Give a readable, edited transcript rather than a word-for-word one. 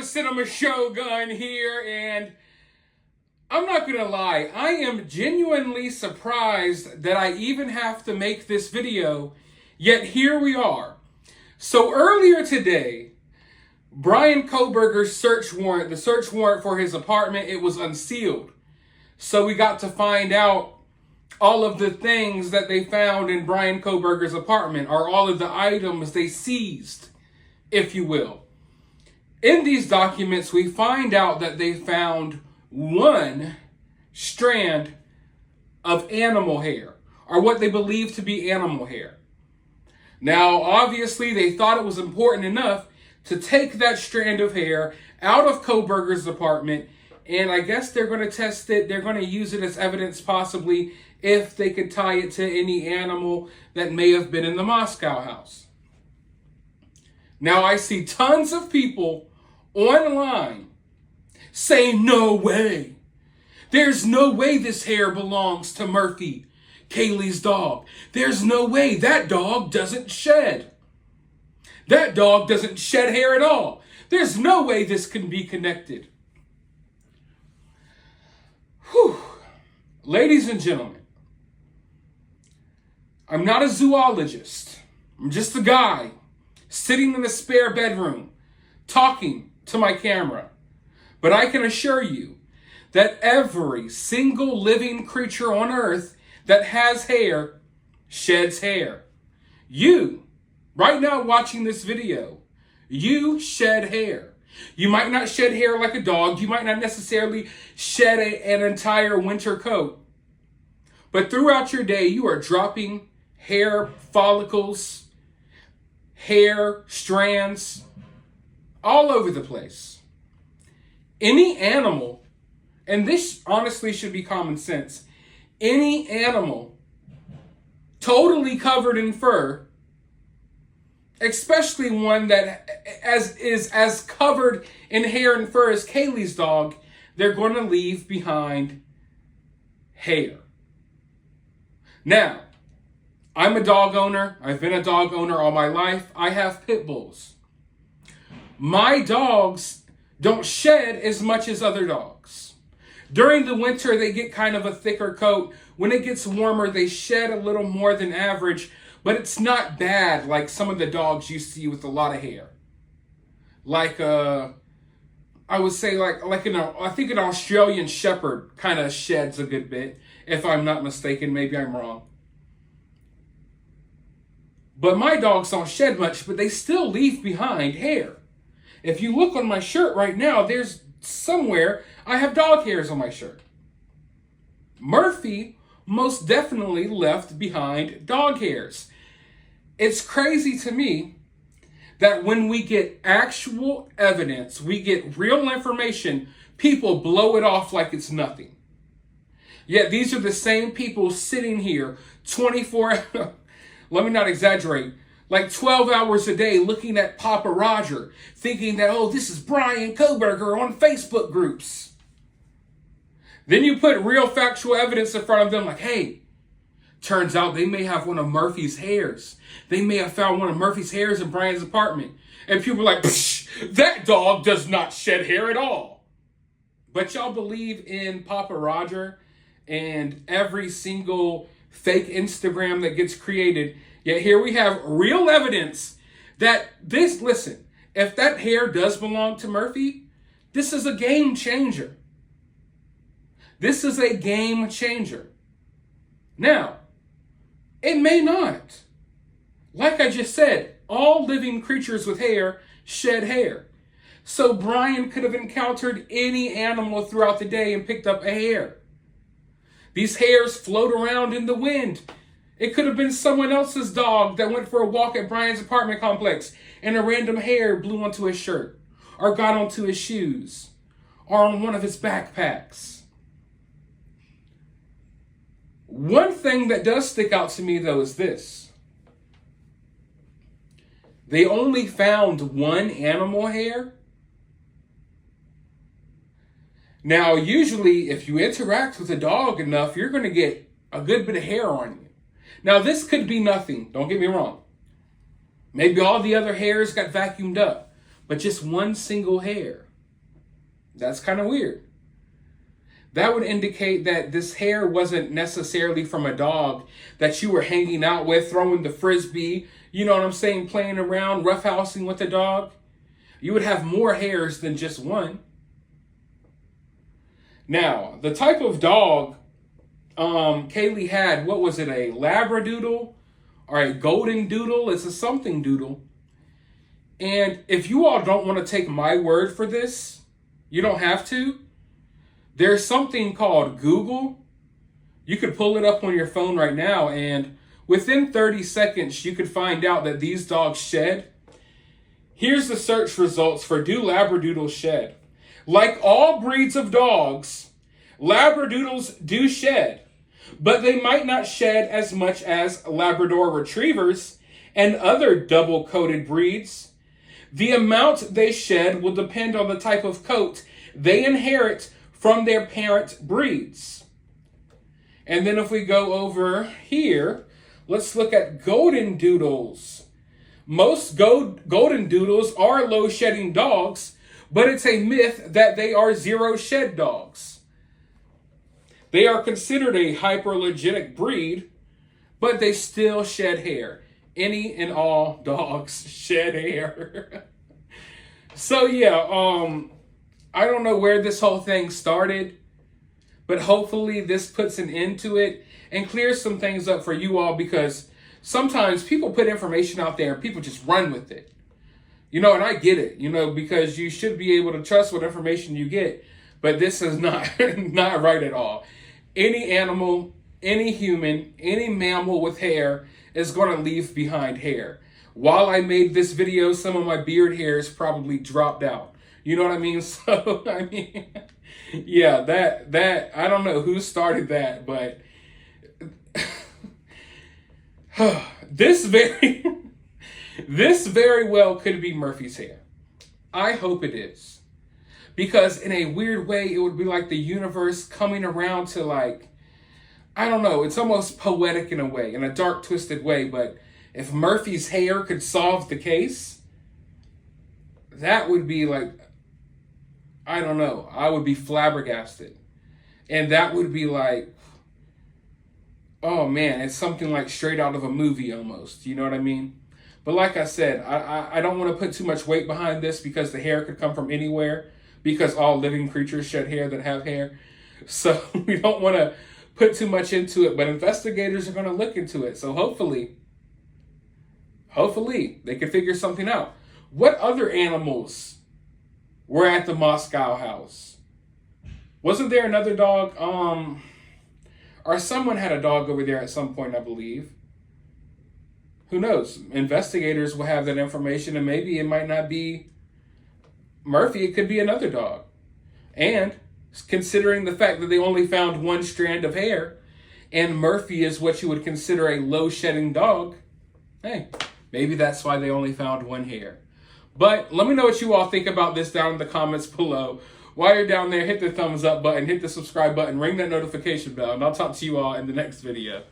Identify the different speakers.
Speaker 1: Cinema Shogun here, and I'm not gonna lie, I am genuinely surprised that I even have to make this video, yet here we are. So earlier today, Bryan Kohberger's search warrant, the search warrant for his apartment, it was unsealed. So we got to find out all of the things that they found in Bryan Kohberger's apartment, or all of the items they seized, if you will. In these documents, we find out that they found one strand of animal hair, or what they believe to be animal hair. Now, obviously, they thought it was important enough to take that strand of hair out of Kohberger's apartment, and I guess they're going to test it. They're going to use it as evidence, possibly, if they could tie it to any animal that may have been in the Moscow house. Now, I see tons of people online saying, no way. There's no way this hair belongs to Murphy, Kaylee's dog. There's no way. That dog doesn't shed. That dog doesn't shed hair at all. There's no way this can be connected. Whew. Ladies and gentlemen, I'm not a zoologist. I'm just a guy sitting in a spare bedroom talking to my camera. But I can assure you that every single living creature on earth that has hair sheds hair. You, right now watching this video, you shed hair. You might not shed hair like a dog. You might not necessarily shed an entire winter coat. But throughout your day, you are dropping hair follicles, hair strands, all over the place. Any animal, and this honestly should be common sense, any animal totally covered in fur, especially one that is as covered in hair and fur as Kaylee's dog, they're going to leave behind hair. Now, I'm a dog owner. I've been a dog owner all my life. I have pit bulls. My dogs don't shed as much as other dogs. During the winter, they get kind of a thicker coat. When it gets warmer, they shed a little more than average, but it's not bad like some of the dogs you see with a lot of hair. Like, I would say I think an Australian Shepherd kind of sheds a good bit, if I'm not mistaken. Maybe I'm wrong. But my dogs don't shed much, but they still leave behind hair. If you look on my shirt right now, there's somewhere I have dog hairs on my shirt. Murphy most definitely left behind dog hairs. It's crazy to me that when we get actual evidence, we get real information, people blow it off like it's nothing. Yet these are the same people sitting here 24, let me not exaggerate, like 12 hours a day looking at Papa Roger, thinking that, oh, this is Bryan Kohberger on Facebook groups. Then you put real factual evidence in front of them like, hey, turns out they may have one of Murphy's hairs. They may have found one of Murphy's hairs in Bryan's apartment. And people are like, psh, that dog does not shed hair at all. But y'all believe in Papa Roger and every single fake Instagram that gets created. Yet here we have real evidence that listen, if that hair does belong to Murphy, this is a game changer. This is a game changer. Now, it may not. Like I just said, all living creatures with hair shed hair. So Bryan could have encountered any animal throughout the day and picked up a hair. These hairs float around in the wind. It could have been someone else's dog that went for a walk at Bryan's apartment complex and a random hair blew onto his shirt or got onto his shoes or on one of his backpacks. One thing that does stick out to me, though, is this. They only found one animal hair. Now, usually, if you interact with a dog enough, you're going to get a good bit of hair on you. Now, this could be nothing. Don't get me wrong. Maybe all the other hairs got vacuumed up, but just one single hair. That's kind of weird. That would indicate that this hair wasn't necessarily from a dog that you were hanging out with, throwing the frisbee, you know what I'm saying, playing around, roughhousing with the dog. You would have more hairs than just one. Now, the type of dog Kaylee had, what was it, a Labradoodle or a Golden Doodle? It's a something doodle. And if you all don't want to take my word for this, you don't have to. There's something called Google. You could pull it up on your phone right now, and within 30 seconds, you could find out that these dogs shed. Here's the search results for do Labradoodles shed. Like all breeds of dogs, Labradoodles do shed, but they might not shed as much as Labrador Retrievers and other double-coated breeds. The amount they shed will depend on the type of coat they inherit from their parent breeds. And then if we go over here, let's look at Golden Doodles. Most Golden Doodles are low-shedding dogs, but it's a myth that they are zero-shed dogs. They are considered a hyperallergenic breed, but they still shed hair. Any and all dogs shed hair. So yeah, I don't know where this whole thing started, but hopefully this puts an end to it and clears some things up for you all, because sometimes people put information out there and people just run with it. You know, and I get it, you know, because you should be able to trust what information you get, but this is not, not right at all. Any animal, any human, any mammal with hair is going to leave behind hair. While I made this video, some of my beard hairs probably dropped out. You know what I mean? So, I mean, yeah, that, I don't know who started that, but this very well could be Murphy's hair. I hope it is. Because in a weird way, it would be like the universe coming around to, like, I don't know, it's almost poetic in a way, in a dark, twisted way, but if Murphy's hair could solve the case, that would be like, I don't know, I would be flabbergasted. And that would be like, oh man, it's something like straight out of a movie almost, you know what I mean? But like I said, I don't want to put too much weight behind this, because the hair could come from anywhere, because all living creatures shed hair that have hair. So we don't want to put too much into it, but investigators are going to look into it. So hopefully they can figure something out. What other animals were at the Moscow house? Wasn't there another dog? Or someone had a dog over there at some point, I believe. Who knows? Investigators will have that information, and maybe it might not be Murphy. It could be another dog. And considering the fact that they only found one strand of hair, and Murphy is what you would consider a low-shedding dog, hey, maybe that's why they only found one hair. But let me know what you all think about this down in the comments below. While you're down there, hit the thumbs up button, hit the subscribe button, ring that notification bell, and I'll talk to you all in the next video.